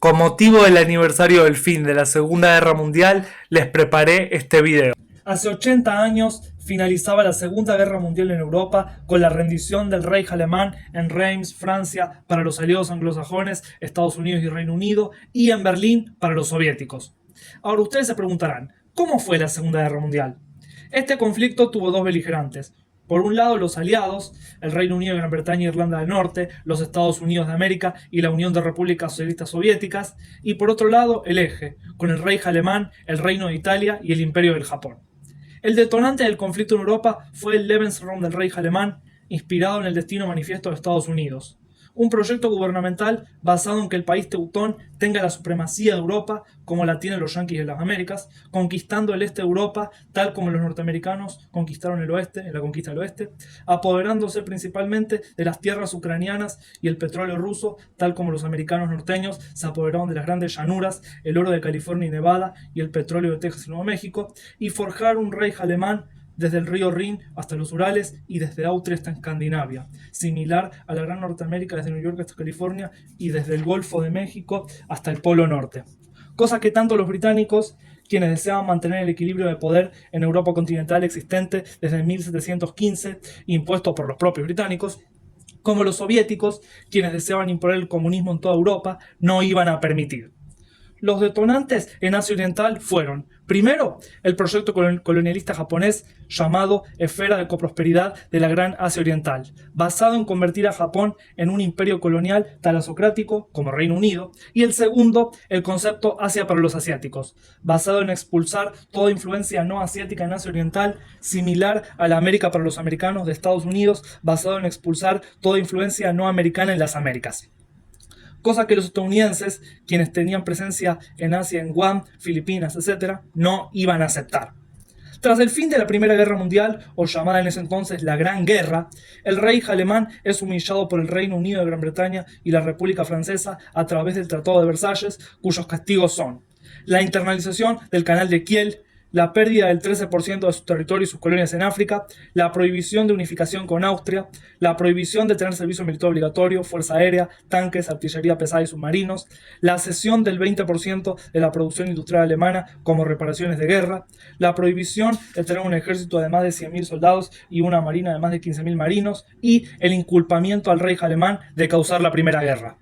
Con motivo del aniversario del fin de la Segunda Guerra Mundial, les preparé este video. Hace 80 años finalizaba la Segunda Guerra Mundial en Europa con la rendición del Reich alemán en Reims, Francia, para los aliados anglosajones, Estados Unidos y Reino Unido, y en Berlín para los soviéticos. Ahora ustedes se preguntarán, ¿cómo fue la Segunda Guerra Mundial? Este conflicto tuvo dos beligerantes. Por un lado, los aliados, el Reino Unido, Gran Bretaña e Irlanda del Norte, los Estados Unidos de América y la Unión de Repúblicas Socialistas Soviéticas, y por otro lado, el eje, con el Reich alemán, el Reino de Italia y el Imperio del Japón. El detonante del conflicto en Europa fue el Lebensraum del Reich alemán, inspirado en el Destino Manifiesto de Estados Unidos, un proyecto gubernamental basado en que el país teutón tenga la supremacía de Europa, como la tienen los yanquis de las Américas, conquistando el este de Europa, tal como los norteamericanos conquistaron el oeste, en la conquista del oeste, apoderándose principalmente de las tierras ucranianas y el petróleo ruso, tal como los americanos norteños se apoderaron de las grandes llanuras, el oro de California y Nevada y el petróleo de Texas y Nuevo México, y forjar un Reich alemán desde el río Rin hasta los Urales y desde Austria hasta Escandinavia, similar a la Gran Norteamérica desde New York hasta California y desde el Golfo de México hasta el Polo Norte. Cosa que tanto los británicos, quienes deseaban mantener el equilibrio de poder en Europa continental existente desde 1715, impuesto por los propios británicos, como los soviéticos, quienes deseaban imponer el comunismo en toda Europa, no iban a permitir. Los detonantes en Asia Oriental fueron, primero, el proyecto colonialista japonés llamado Esfera de Coprosperidad de la Gran Asia Oriental, basado en convertir a Japón en un imperio colonial talasocrático como Reino Unido, y el segundo, el concepto Asia para los asiáticos, basado en expulsar toda influencia no asiática en Asia Oriental, similar a la América para los americanos de Estados Unidos, basado en expulsar toda influencia no americana en las Américas. Cosa que los estadounidenses, quienes tenían presencia en Asia, en Guam, Filipinas, etc., no iban a aceptar. Tras el fin de la Primera Guerra Mundial, o llamada en ese entonces la Gran Guerra, el Reich alemán es humillado por el Reino Unido de Gran Bretaña y la República Francesa a través del Tratado de Versalles, cuyos castigos son la internalización del Canal de Kiel, la pérdida del 13% de su territorio y sus colonias en África, la prohibición de unificación con Austria, la prohibición de tener servicio militar obligatorio, fuerza aérea, tanques, artillería pesada y submarinos, la cesión del 20% de la producción industrial alemana como reparaciones de guerra, la prohibición de tener un ejército de más de 100.000 soldados y una marina de más de 15.000 marinos, y el inculpamiento al Reich alemán de causar la Primera Guerra.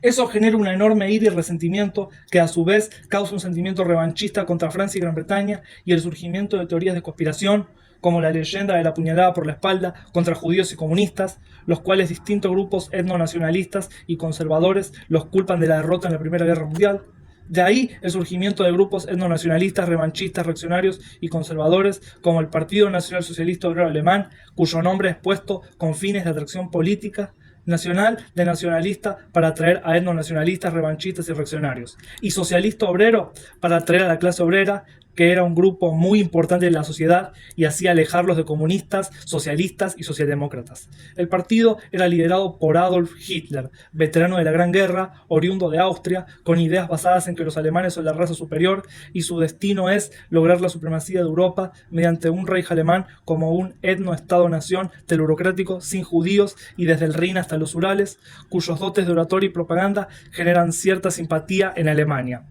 Eso genera una enorme ira y resentimiento que a su vez causa un sentimiento revanchista contra Francia y Gran Bretaña y el surgimiento de teorías de conspiración como la leyenda de la puñalada por la espalda contra judíos y comunistas, los cuales distintos grupos etnonacionalistas y conservadores los culpan de la derrota en la Primera Guerra Mundial. De ahí el surgimiento de grupos etnonacionalistas, revanchistas, reaccionarios y conservadores como el Partido Nacional Socialista Obrero Alemán, cuyo nombre es puesto con fines de atracción política nacional de nacionalista para atraer a etnonacionalistas, revanchistas y reaccionarios, y socialista obrero para atraer a la clase obrera, que era un grupo muy importante de la sociedad, y así alejarlos de comunistas, socialistas y socialdemócratas. El partido era liderado por Adolf Hitler, veterano de la Gran Guerra, oriundo de Austria, con ideas basadas en que los alemanes son la raza superior y su destino es lograr la supremacía de Europa mediante un Reich alemán como un etno-estado-nación telurocrático sin judíos y desde el Rin hasta los Urales, cuyos dotes de oratoria y propaganda generan cierta simpatía en Alemania.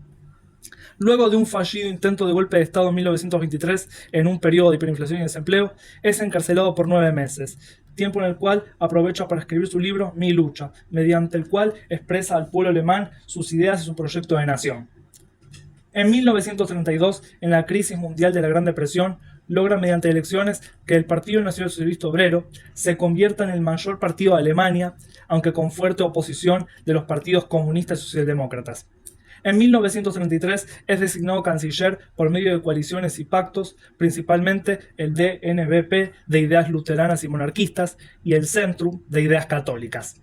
Luego de un fallido intento de golpe de Estado en 1923, en un periodo de hiperinflación y desempleo, es encarcelado por 9 meses, tiempo en el cual aprovecha para escribir su libro Mi lucha, mediante el cual expresa al pueblo alemán sus ideas y su proyecto de nación. En 1932, en la crisis mundial de la Gran Depresión, logra mediante elecciones que el Partido Nacional Socialista Obrero se convierta en el mayor partido de Alemania, aunque con fuerte oposición de los partidos comunistas y socialdemócratas. En 1933 es designado canciller por medio de coaliciones y pactos, principalmente el DNVP de ideas luteranas y monarquistas y el Zentrum de ideas católicas.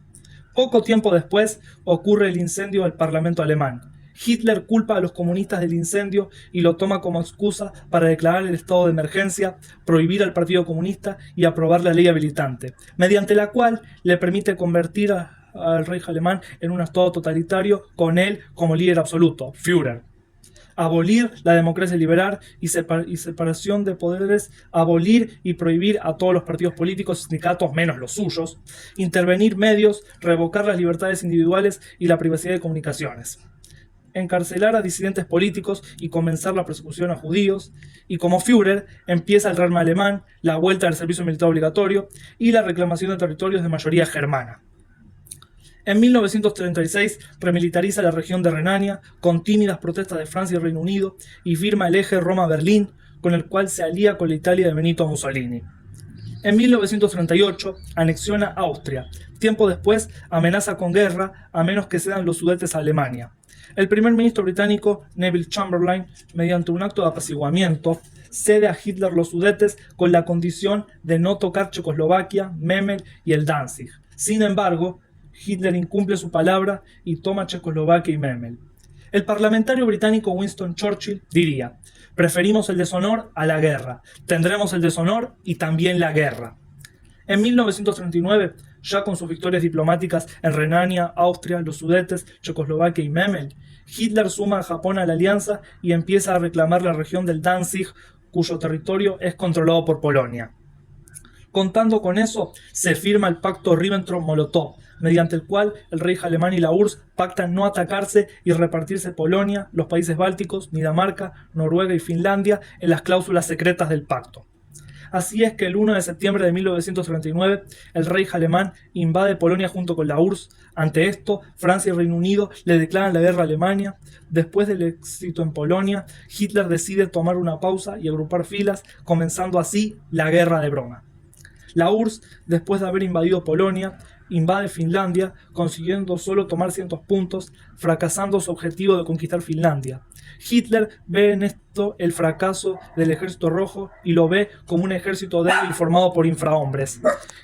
Poco tiempo después ocurre el incendio del Parlamento alemán. Hitler culpa a los comunistas del incendio y lo toma como excusa para declarar el estado de emergencia, prohibir al Partido Comunista y aprobar la ley habilitante, mediante la cual le permite convertir al Reich alemán en un estado totalitario con él como líder absoluto, Führer. abolir la democracia liberal y separación de poderes, abolir y prohibir a todos los partidos políticos y sindicatos menos los suyos, intervenir medios, revocar las libertades individuales y la privacidad de comunicaciones, encarcelar a disidentes políticos y comenzar la persecución a judíos, y como Führer empieza el rearme alemán, la vuelta del servicio militar obligatorio y la reclamación de territorios de mayoría germana. En 1936 remilitariza la región de Renania con tímidas protestas de Francia y Reino Unido y firma el eje Roma-Berlín, con el cual se alía con la Italia de Benito Mussolini. En 1938 anexiona Austria. Tiempo después amenaza con guerra a menos que cedan los Sudetes a Alemania. El primer ministro británico Neville Chamberlain, mediante un acto de apaciguamiento, cede a Hitler los Sudetes con la condición de no tocar Checoslovaquia, Memel y el Danzig. Sin embargo, Hitler incumple su palabra y toma Checoslovaquia y Memel. El parlamentario británico Winston Churchill diría: preferimos el deshonor a la guerra, tendremos el deshonor y también la guerra. En 1939, ya con sus victorias diplomáticas en Renania, Austria, los Sudetes, Checoslovaquia y Memel, Hitler suma a Japón a la alianza y empieza a reclamar la región del Danzig, cuyo territorio es controlado por Polonia. Contando con eso, se firma el pacto Ribbentrop-Molotov, mediante el cual el Reich alemán y la URSS pactan no atacarse y repartirse Polonia, los países bálticos, Dinamarca, Noruega y Finlandia en las cláusulas secretas del pacto. Así es que el 1 de septiembre de 1939 el Reich alemán invade Polonia junto con la URSS. Ante esto, Francia y Reino Unido le declaran la guerra a Alemania. Después del éxito en Polonia, Hitler decide tomar una pausa y agrupar filas, comenzando así la guerra de broma. La URSS, después de haber invadido Polonia, invade Finlandia, consiguiendo solo tomar cientos puntos, fracasando su objetivo de conquistar Finlandia. Hitler ve en esto el fracaso del Ejército Rojo y lo ve como un ejército débil formado por infrahombres.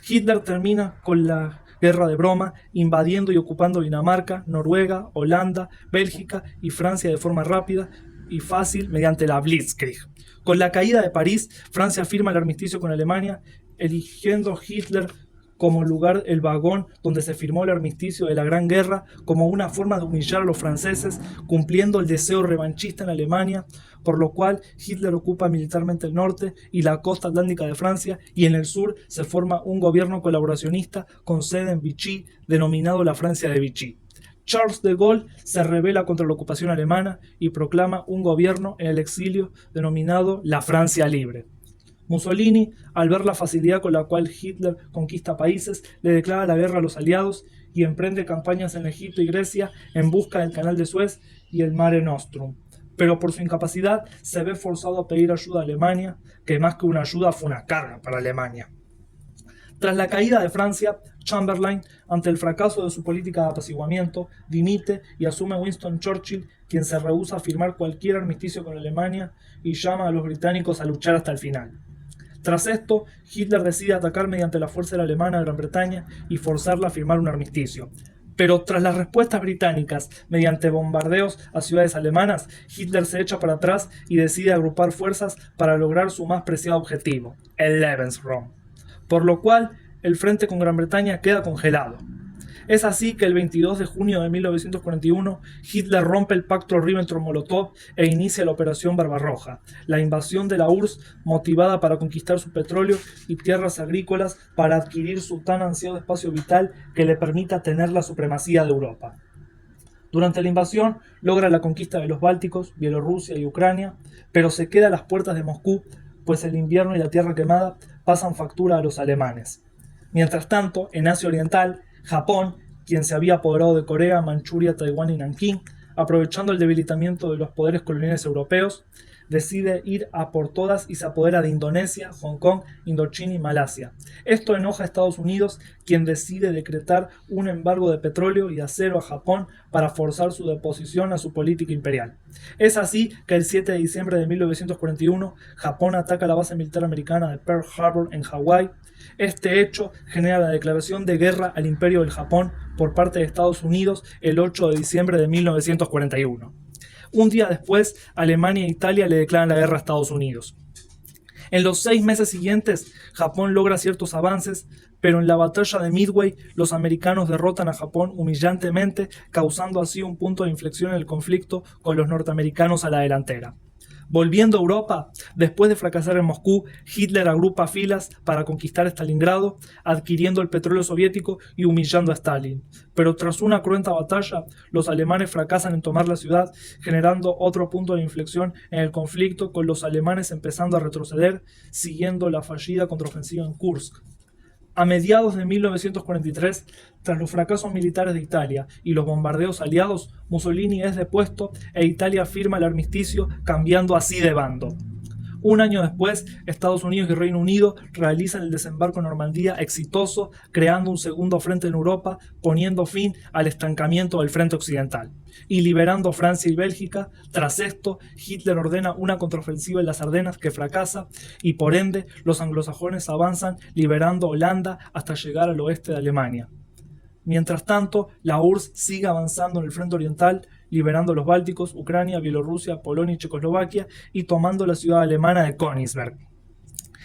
Hitler termina con la guerra de broma, invadiendo y ocupando Dinamarca, Noruega, Holanda, Bélgica y Francia de forma rápida y fácil mediante la Blitzkrieg. Con la caída de París, Francia firma el armisticio con Alemania, eligiendo Hitler como lugar el vagón donde se firmó el armisticio de la Gran Guerra como una forma de humillar a los franceses, cumpliendo el deseo revanchista en Alemania, por lo cual Hitler ocupa militarmente el norte y la costa atlántica de Francia, y en el sur se forma un gobierno colaboracionista con sede en Vichy, denominado la Francia de Vichy. Charles de Gaulle se rebela contra la ocupación alemana y proclama un gobierno en el exilio denominado la Francia Libre. Mussolini, al ver la facilidad con la cual Hitler conquista países, le declara la guerra a los aliados y emprende campañas en Egipto y Grecia en busca del Canal de Suez y el Mare Nostrum. Pero por su incapacidad se ve forzado a pedir ayuda a Alemania, que más que una ayuda fue una carga para Alemania. Tras la caída de Francia, Chamberlain, ante el fracaso de su política de apaciguamiento, dimite y asume a Winston Churchill, quien se rehúsa a firmar cualquier armisticio con Alemania y llama a los británicos a luchar hasta el final. Tras esto, Hitler decide atacar mediante la fuerza alemana a Gran Bretaña y forzarla a firmar un armisticio. Pero tras las respuestas británicas mediante bombardeos a ciudades alemanas, Hitler se echa para atrás y decide agrupar fuerzas para lograr su más preciado objetivo, el Lebensraum. Por lo cual, el frente con Gran Bretaña queda congelado. Es así que el 22 de junio de 1941, Hitler rompe el pacto Ribbentrop-Molotov e inicia la Operación Barbarroja, la invasión de la URSS motivada para conquistar su petróleo y tierras agrícolas para adquirir su tan ansiado espacio vital que le permita tener la supremacía de Europa. Durante la invasión logra la conquista de los Bálticos, Bielorrusia y Ucrania, pero se queda a las puertas de Moscú, pues el invierno y la tierra quemada pasan factura a los alemanes. Mientras tanto, en Asia Oriental, Japón, quien se había apoderado de Corea, Manchuria, Taiwán y Nankín, aprovechando el debilitamiento de los poderes coloniales europeos, decide ir a por todas y se apodera de Indonesia, Hong Kong, Indochina y Malasia. Esto enoja a Estados Unidos, quien decide decretar un embargo de petróleo y acero a Japón para forzar su deposición a su política imperial. Es así que el 7 de diciembre de 1941, Japón ataca la base militar americana de Pearl Harbor en Hawái. Este hecho genera la declaración de guerra al Imperio del Japón por parte de Estados Unidos el 8 de diciembre de 1941. Un día después, Alemania e Italia le declaran la guerra a Estados Unidos. En los 6 meses siguientes, Japón logra ciertos avances, pero en la batalla de Midway los americanos derrotan a Japón humillantemente, causando así un punto de inflexión en el conflicto con los norteamericanos a la delantera. Volviendo a Europa, después de fracasar en Moscú, Hitler agrupa filas para conquistar Stalingrado, adquiriendo el petróleo soviético y humillando a Stalin. Pero tras una cruenta batalla, los alemanes fracasan en tomar la ciudad, generando otro punto de inflexión en el conflicto, con los alemanes empezando a retroceder, siguiendo la fallida contraofensiva en Kursk. A mediados de 1943, tras los fracasos militares de Italia y los bombardeos aliados, Mussolini es depuesto e Italia firma el armisticio, cambiando así de bando. Un año después, Estados Unidos y Reino Unido realizan el desembarco en Normandía exitoso, creando un segundo frente en Europa, poniendo fin al estancamiento del frente occidental. Y liberando Francia y Bélgica. Tras esto, Hitler ordena una contraofensiva en las Ardenas que fracasa, y por ende los anglosajones avanzan liberando Holanda hasta llegar al oeste de Alemania. Mientras tanto, la URSS sigue avanzando en el frente oriental, liberando los Bálticos, Ucrania, Bielorrusia, Polonia y Checoslovaquia, y tomando la ciudad alemana de Königsberg.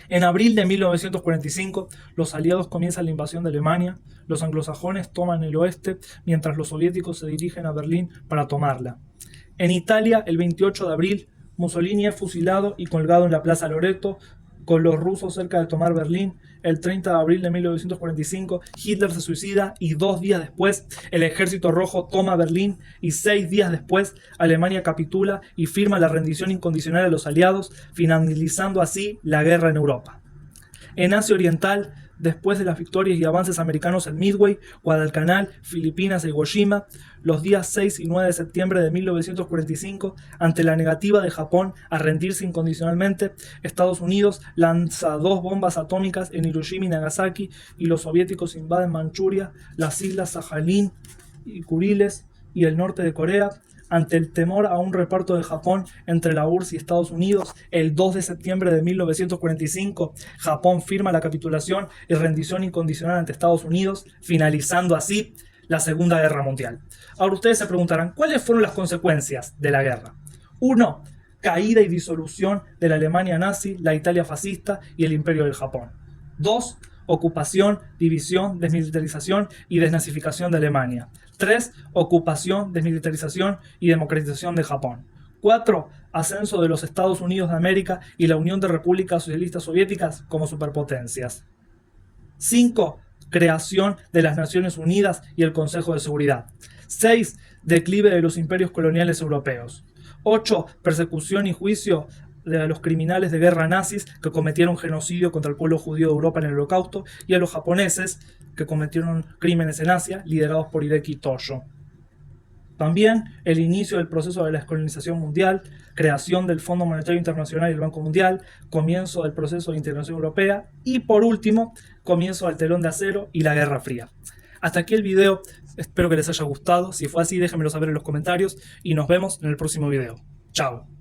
En abril de 1945, los aliados comienzan la invasión de Alemania, los anglosajones toman el oeste, mientras los soviéticos se dirigen a Berlín para tomarla. En Italia, el 28 de abril, Mussolini es fusilado y colgado en la Plaza Loreto, con los rusos cerca de tomar Berlín. El 30 de abril de 1945, Hitler se suicida y 2 días después, el Ejército Rojo toma Berlín, y 6 días después, Alemania capitula y firma la rendición incondicional a los aliados, finalizando así la guerra en Europa. En Asia Oriental, después de las victorias y avances americanos en Midway, Guadalcanal, Filipinas e Iwo Jima, los días 6 y 9 de septiembre de 1945, ante la negativa de Japón a rendirse incondicionalmente, Estados Unidos lanza 2 bombas atómicas en Hiroshima y Nagasaki, y los soviéticos invaden Manchuria, las islas Sajalín y Kuriles y el norte de Corea. Ante el temor a un reparto de Japón entre la URSS y Estados Unidos, el 2 de septiembre de 1945, Japón firma la capitulación y rendición incondicional ante Estados Unidos, finalizando así la Segunda Guerra Mundial. Ahora ustedes se preguntarán, ¿cuáles fueron las consecuencias de la guerra? 1. Caída y disolución de la Alemania nazi, la Italia fascista y el Imperio del Japón. 2. Ocupación, división, desmilitarización y desnazificación de Alemania. 3. Ocupación, desmilitarización y democratización de Japón. 4. Ascenso de los Estados Unidos de América y la Unión de Repúblicas Socialistas Soviéticas como superpotencias. 5. Creación de las Naciones Unidas y el Consejo de Seguridad. 6. Declive de los imperios coloniales europeos. 8. Persecución y juicio de los criminales de guerra nazis que cometieron genocidio contra el pueblo judío de Europa en el Holocausto, y a los japoneses que cometieron crímenes en Asia, liderados por Hideki Tojo. También el inicio del proceso de la descolonización mundial, creación del Fondo Monetario Internacional y el Banco Mundial, comienzo del proceso de integración europea y, por último, comienzo del telón de acero y la Guerra Fría. Hasta aquí el video, espero que les haya gustado. Si fue así, déjenmelo saber en los comentarios y nos vemos en el próximo video. Chao.